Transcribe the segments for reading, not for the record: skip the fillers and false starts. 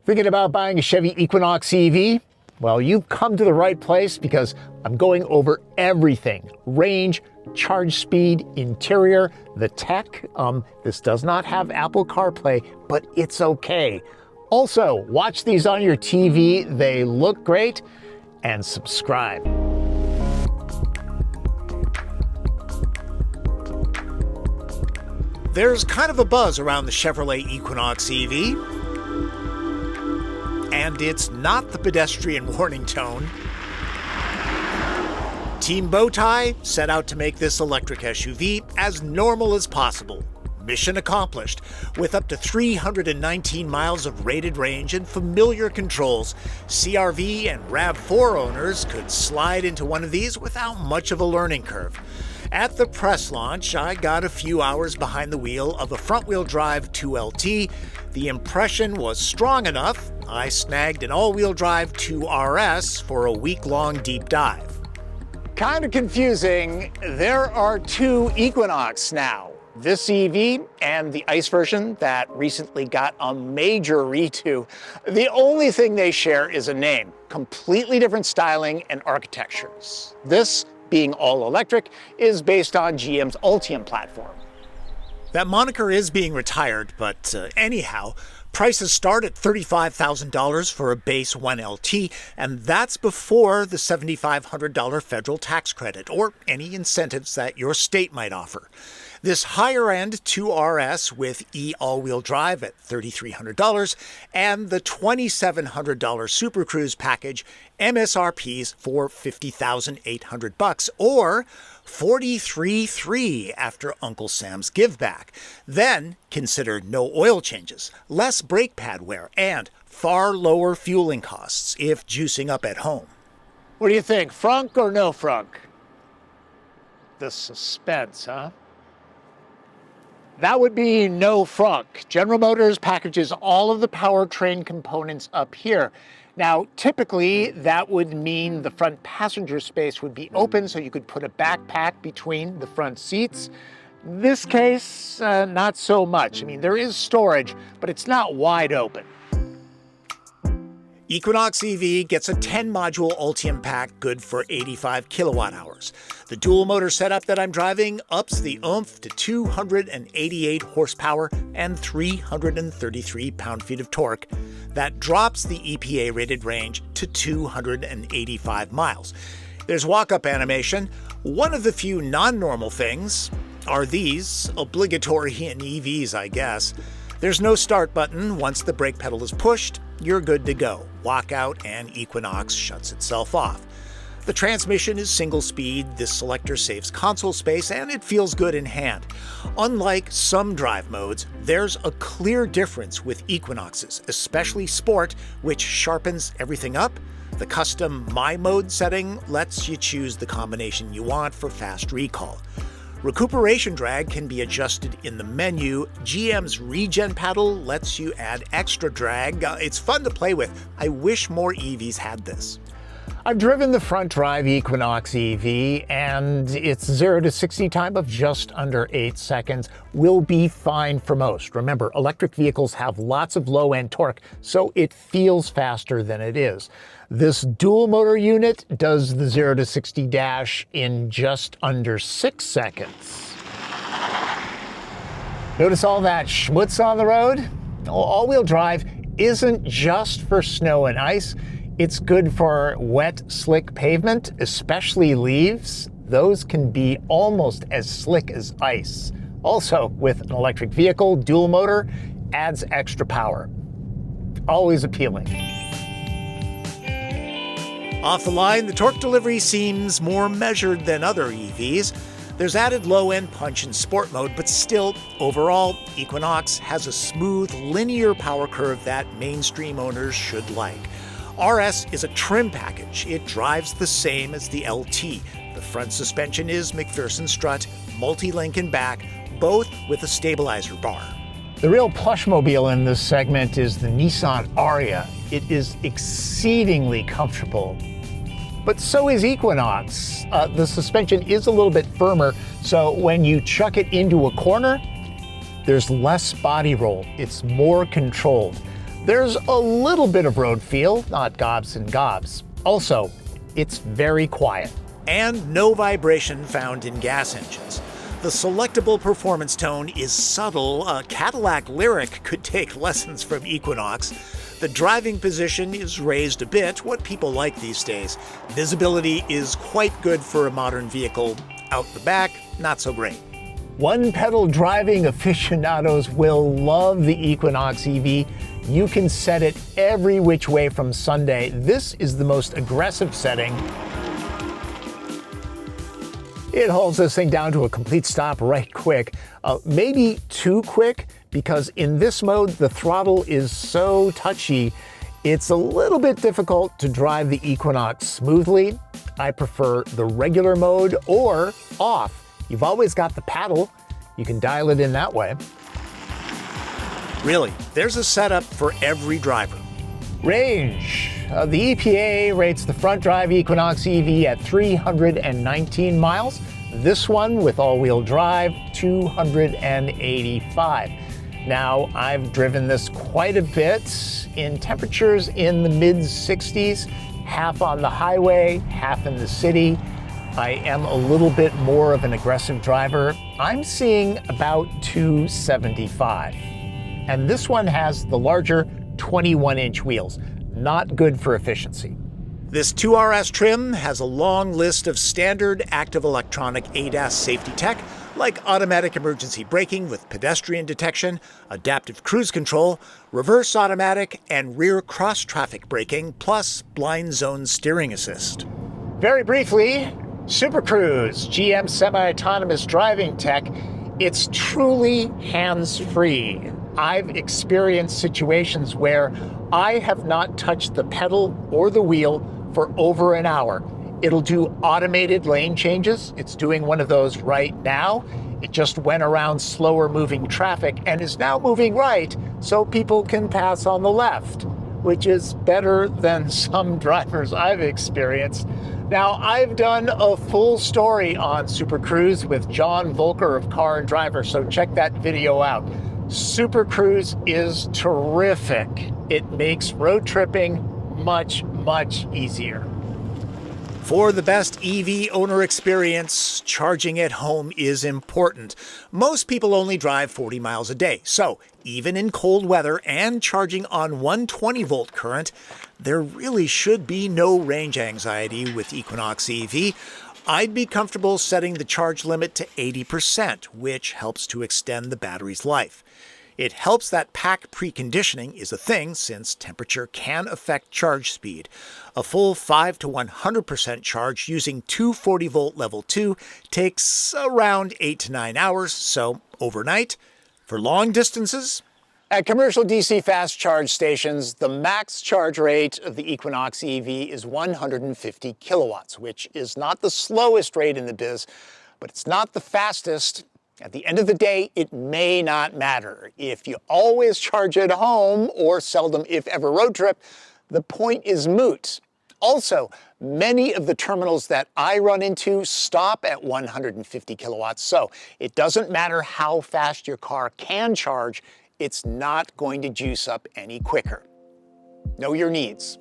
Thinking about buying a Chevy Equinox EV? Well, you've come to the right place because I'm going over everything. Range, charge speed, interior, the tech. This does not have Apple CarPlay, but it's okay. Also, watch these on your TV. They look great. And subscribe. There's kind of a buzz around the Chevrolet Equinox EV. And it's not the pedestrian warning tone. Team Bowtie set out to make this electric SUV as normal as possible. Mission accomplished. With up to 319 miles of rated range and familiar controls, CR-V and RAV4 owners could slide into one of these without much of a learning curve. At the press launch, I got a few hours behind the wheel of a front-wheel drive 2LT. The impression was strong enough, I snagged an all-wheel drive 2RS for a week-long deep dive. Kind of confusing. There are two Equinox now. This EV and the ICE version that recently got a major redo. The only thing they share is a name. Completely different styling and architectures. This, being all electric, is based on GM's Ultium platform. That moniker is being retired, but anyhow, prices start at $35,000 for a base 1LT, and that's before the $7,500 federal tax credit or any incentives that your state might offer. This higher-end 2RS with all-wheel drive at $3,300 and the $2,700 Super Cruise package MSRPs for $50,800 or $43,300 after Uncle Sam's give back. Then consider no oil changes, less brake pad wear, and far lower fueling costs if juicing up at home. What do you think, frunk or no frunk? The suspense, huh? That would be no frunk. General Motors packages all of the powertrain components up here. Now, typically, that would mean the front passenger space would be open so you could put a backpack between the front seats. This case, not so much. I mean, there is storage, but it's not wide open. Equinox EV gets a 10-module Ultium pack good for 85 kilowatt hours. The dual motor setup that I'm driving ups the oomph to 288 horsepower and 333 pound-feet of torque. That drops the EPA-rated range to 285 miles. There's walk-up animation. One of the few non-normal things are these, obligatory in EVs, I guess. There's no start button. Once the brake pedal is pushed, you're good to go. Walk out and Equinox shuts itself off. The transmission is single speed, this selector saves console space, and it feels good in hand. Unlike some drive modes, there's a clear difference with Equinoxes, especially Sport, which sharpens everything up. The custom My Mode setting lets you choose the combination you want for fast recall. Recuperation drag can be adjusted in the menu. GM's Regen pedal lets you add extra drag. It's fun to play with. I wish more EVs had this. I've driven the front drive Equinox EV, and its 0 to 60 time of just under 8 seconds will be fine for most. Remember, electric vehicles have lots of low-end torque, so it feels faster than it is. This dual motor unit does the 0 to 60 dash in just under 6 seconds. Notice all that schmutz on the road? All-wheel drive isn't just for snow and ice. It's good for wet, slick pavement, especially leaves. Those can be almost as slick as ice. Also, with an electric vehicle, dual motor adds extra power. Always appealing. Off the line, the torque delivery seems more measured than other EVs. There's added low-end punch in sport mode, but still, overall, Equinox has a smooth, linear power curve that mainstream owners should like. RS is a trim package. It drives the same as the LT. The front suspension is McPherson strut, multi-link in back, both with a stabilizer bar. The real plushmobile in this segment is the Nissan Ariya. It is exceedingly comfortable, but so is Equinox. The suspension is a little bit firmer, so when you chuck it into a corner, there's less body roll. It's more controlled. There's a little bit of road feel, not gobs and gobs. Also, it's very quiet. And no vibration found in gas engines. The selectable performance tone is subtle. A Cadillac Lyriq could take lessons from Equinox. The driving position is raised a bit, what people like these days. Visibility is quite good for a modern vehicle. Out the back, not so great. One-pedal driving aficionados will love the Equinox EV. You can set it every which way from Sunday. This is the most aggressive setting. It holds this thing down to a complete stop right quick. Maybe too quick, because in this mode, the throttle is so touchy, it's a little bit difficult to drive the Equinox smoothly. I prefer the regular mode or off. You've always got the paddle. You can dial it in that way. Really, there's a setup for every driver. Range. The EPA rates the front-drive Equinox EV at 319 miles. This one, with all-wheel drive, 285. Now, I've driven this quite a bit in temperatures in the mid-60s, half on the highway, half in the city. I am a little bit more of an aggressive driver. I'm seeing about 275. And this one has the larger 21-inch wheels. Not good for efficiency. This 2RS trim has a long list of standard active electronic ADAS safety tech, like automatic emergency braking with pedestrian detection, adaptive cruise control, reverse automatic, and rear cross-traffic braking, plus blind zone steering assist. Very briefly, Super Cruise, GM semi-autonomous driving tech. It's truly hands-free. I've experienced situations where I have not touched the pedal or the wheel for over an hour. It'll do automated lane changes. It's doing one of those right now. It just went around slower moving traffic and is now moving right so people can pass on the left, which is better than some drivers I've experienced. Now, I've done a full story on Super Cruise with John Volker of Car and Driver, so check that video out. Super Cruise is terrific. It makes road tripping much, much easier. For the best EV owner experience, charging at home is important. Most people only drive 40 miles a day, so even in cold weather and charging on 120-volt current, there really should be no range anxiety with Equinox EV. I'd be comfortable setting the charge limit to 80%, which helps to extend the battery's life. It helps that pack preconditioning is a thing since temperature can affect charge speed. A full 5 to 100% charge using 240-volt level 2 takes around 8 to 9 hours, so overnight. For long distances, at commercial DC fast charge stations, the max charge rate of the Equinox EV is 150 kilowatts, which is not the slowest rate in the biz, but it's not the fastest. At the end of the day, it may not matter. If you always charge at home, or seldom if ever road trip, the point is moot. Also, many of the terminals that I run into stop at 150 kilowatts, so it doesn't matter how fast your car can charge, it's not going to juice up any quicker. Know your needs.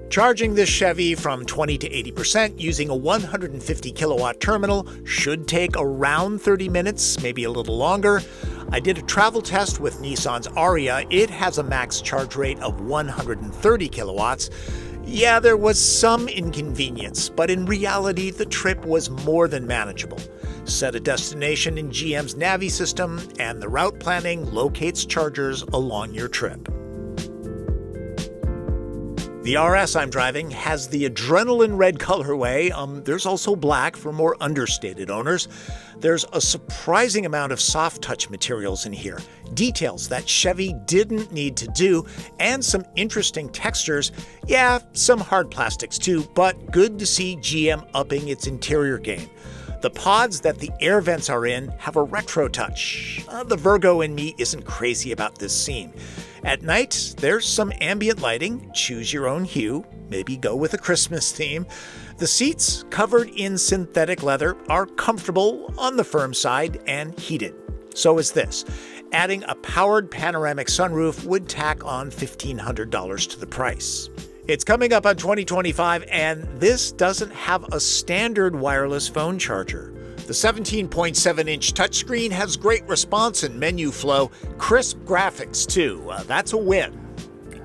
Charging this Chevy from 20 to 80% using a 150 kilowatt terminal should take around 30 minutes, maybe a little longer. I did a travel test with Nissan's Ariya. It has a max charge rate of 130 kilowatts. Yeah, there was some inconvenience, but in reality, the trip was more than manageable. Set a destination in GM's Navi system, and the route planning locates chargers along your trip. The RS I'm driving has the adrenaline red colorway. There's also black for more understated owners. There's a surprising amount of soft touch materials in here, details that Chevy didn't need to do, and some interesting textures. Yeah, some hard plastics too, but good to see GM upping its interior game. The pods that the air vents are in have a retro touch. The Virgo in me isn't crazy about this scene. At night, there's some ambient lighting. Choose your own hue. Maybe go with a Christmas theme. The seats, covered in synthetic leather, are comfortable on the firm side and heated. So is this. Adding a powered panoramic sunroof would tack on $1,500 to the price. It's coming up on 2025, and this doesn't have a standard wireless phone charger. The 17.7-inch touchscreen has great response and menu flow, crisp graphics too. That's a win.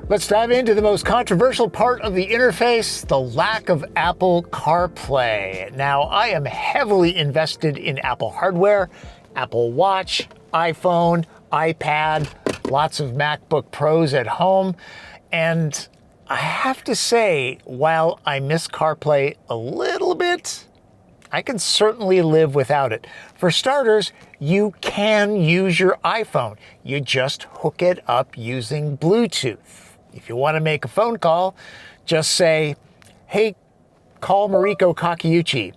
Let's dive into the most controversial part of the interface, the lack of Apple CarPlay. Now, I am heavily invested in Apple hardware, Apple Watch, iPhone, iPad, lots of MacBook Pros at home, and I have to say, while I miss CarPlay a little bit, I can certainly live without it. For starters, you can use your iPhone. You just hook it up using Bluetooth. If you want to make a phone call, just say, hey, call Mariko Kakeuchi.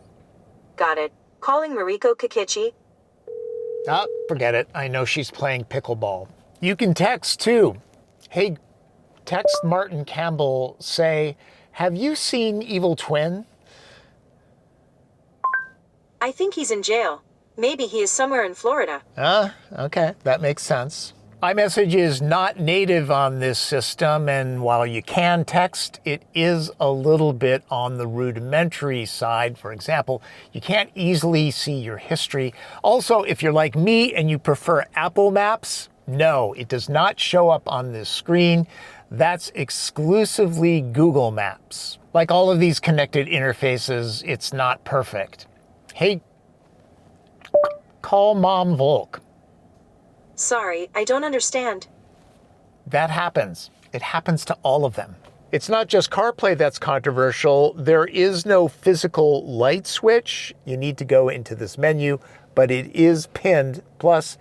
Got it. Calling Mariko Kakichi. Ah, forget it. I know she's playing pickleball. You can text too. Hey, text Martin Campbell, say, have you seen Evil Twin? I think he's in jail. Maybe he is somewhere in Florida. Okay, that makes sense. iMessage is not native on this system, and while you can text, it is a little bit on the rudimentary side. For example, you can't easily see your history. Also, if you're like me and you prefer Apple Maps, no, it does not show up on this screen. That's exclusively Google Maps. Like all of these connected interfaces, it's not perfect. Hey, call Mom Volk. Sorry, I don't understand. That happens. It happens to all of them. It's not just CarPlay that's controversial. There is no physical light switch. You need to go into this menu, but it is pinned. Plus,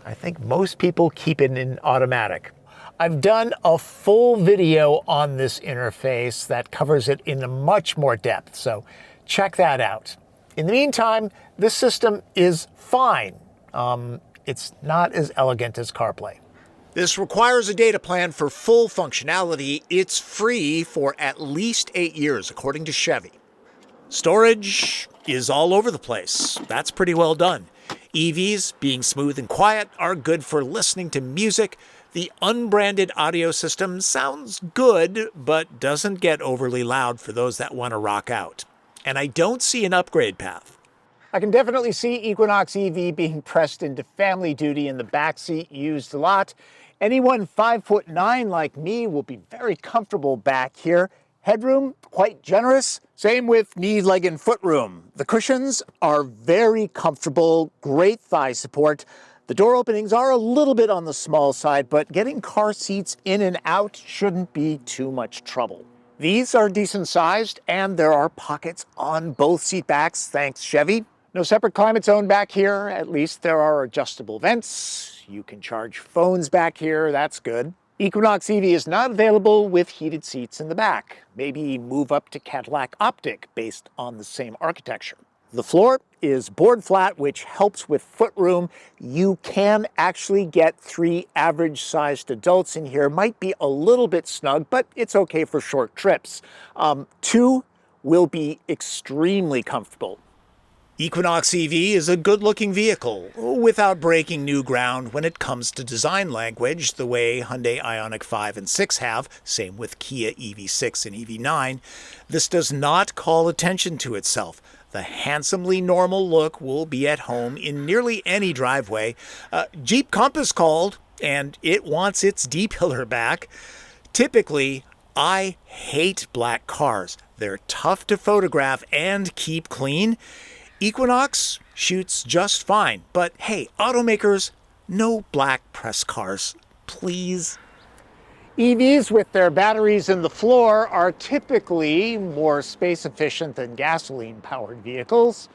I think most people keep it in automatic. I've done a full video on this interface that covers it in much more depth, so check that out. In the meantime, this system is fine. It's not as elegant as CarPlay. This requires a data plan for full functionality. It's free for at least 8 years, according to Chevy. Storage is all over the place. That's pretty well done. EVs, being smooth and quiet, are good for listening to music. The unbranded audio system sounds good, but doesn't get overly loud for those that want to rock out. And I don't see an upgrade path. I can definitely see Equinox EV being pressed into family duty in the backseat, used a lot. Anyone 5'9" like me will be very comfortable back here. Headroom, quite generous. Same with knee, leg, and foot room. The cushions are very comfortable, great thigh support. The door openings are a little bit on the small side, but getting car seats in and out shouldn't be too much trouble. These are decent sized, and there are pockets on both seat backs, thanks Chevy. No separate climate zone back here. At least there are adjustable vents. You can charge phones back here. That's good. Equinox EV is not available with heated seats in the back. Maybe move up to Cadillac Optiq based on the same architecture. The floor is board flat, which helps with foot room. You can actually get 3 average-sized adults in here. Might be a little bit snug, but it's okay for short trips. 2 will be extremely comfortable. Equinox EV is a good-looking vehicle, without breaking new ground when it comes to design language, the way Hyundai Ioniq 5 and 6 have, same with Kia EV6 and EV9. This does not call attention to itself. The handsomely normal look will be at home in nearly any driveway. Jeep Compass called, and it wants its D-pillar back. Typically, I hate black cars. They're tough to photograph and keep clean. Equinox shoots just fine, but hey, automakers, no black press cars, please. EVs with their batteries in the floor are typically more space efficient than gasoline-powered vehicles.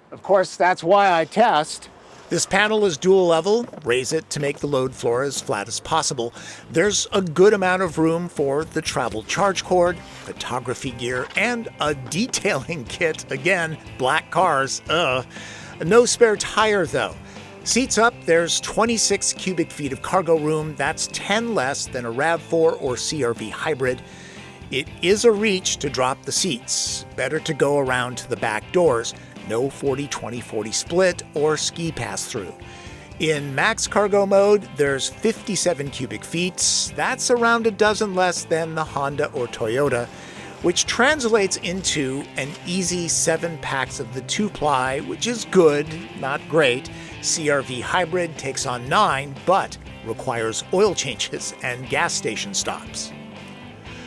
Of course, that's why I test. This panel is dual level. Raise it to make the load floor as flat as possible. There's a good amount of room for the travel charge cord, photography gear, and a detailing kit. Again, black cars, No spare tire though. Seats up, there's 26 cubic feet of cargo room. That's 10 less than a RAV4 or CR-V hybrid. It is a reach to drop the seats. Better to go around to the back doors. No 40-20-40 split or ski pass-through. In max cargo mode, there's 57 cubic feet. That's around a dozen less than the Honda or Toyota, which translates into an easy 7 packs of the 2-ply, which is good, not great. CR-V Hybrid takes on 9, but requires oil changes and gas station stops.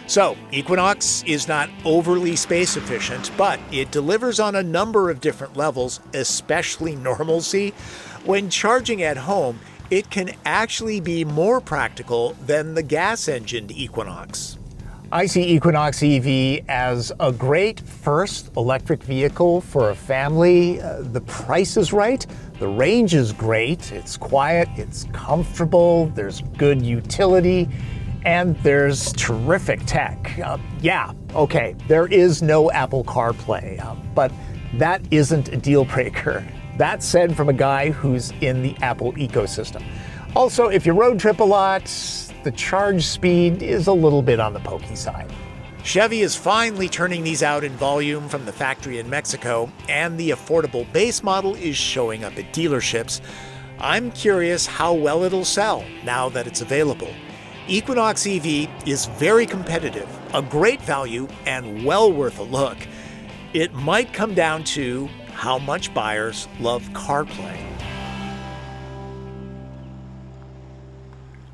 So, Equinox is not overly space efficient, but it delivers on a number of different levels, especially normalcy. When charging at home, it can actually be more practical than the gas-engined Equinox. I see Equinox EV as a great first electric vehicle for a family. The price is right, the range is great, it's quiet, it's comfortable, there's good utility, and there's terrific tech. There is no Apple CarPlay, but that isn't a deal breaker. That's said from a guy who's in the Apple ecosystem. Also, if you road trip a lot, the charge speed is a little bit on the pokey side. Chevy is finally turning these out in volume from the factory in Mexico, and the affordable base model is showing up at dealerships. I'm curious how well it'll sell now that it's available. Equinox EV is very competitive, a great value, and well worth a look. It might come down to how much buyers love CarPlay.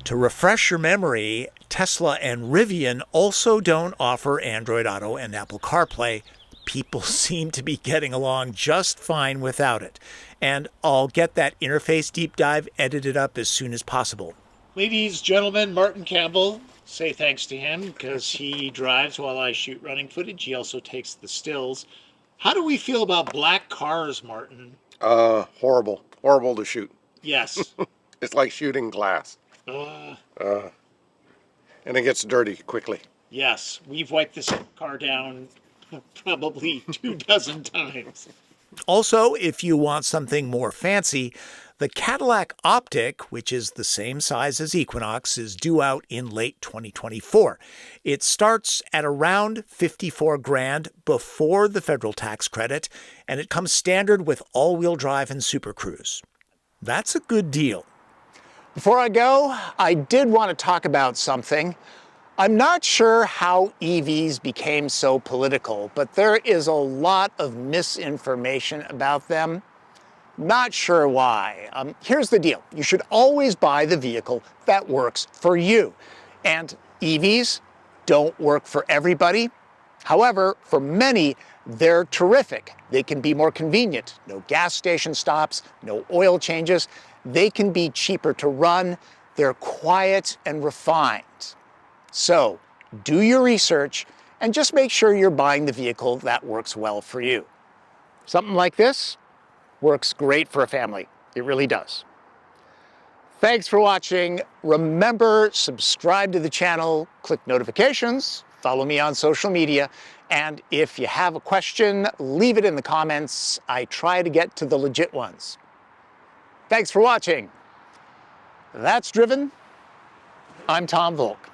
To refresh your memory, Tesla and Rivian also don't offer Android Auto and Apple CarPlay. People seem to be getting along just fine without it. And I'll get that interface deep dive edited up as soon as possible. Ladies, gentlemen, Martin Campbell, say thanks to him because he drives while I shoot running footage. He also takes the stills. How do we feel about black cars, Martin? Horrible. Horrible to shoot. Yes. It's like shooting glass. And it gets dirty quickly. Yes. We've wiped this car down probably 24 times. Also, if you want something more fancy, the Cadillac Optiq, which is the same size as Equinox, is due out in late 2024. It starts at around $54,000 before the federal tax credit, and it comes standard with all-wheel drive and Super Cruise. That's a good deal. Before I go, I did want to talk about something. I'm not sure how EVs became so political, but there is a lot of misinformation about them. Not sure why. Here's the deal. You should always buy the vehicle that works for you. And EVs don't work for everybody. However, for many, they're terrific. They can be more convenient. No gas station stops, no oil changes. They can be cheaper to run. They're quiet and refined. So, do your research and just make sure you're buying the vehicle that works well for you. Something like this works great for a family. It really does. Thanks for watching. Remember, subscribe to the channel, click notifications, follow me on social media, and if you have a question, leave it in the comments. I try to get to the legit ones. Thanks for watching. That's Driven. I'm Tom Volk.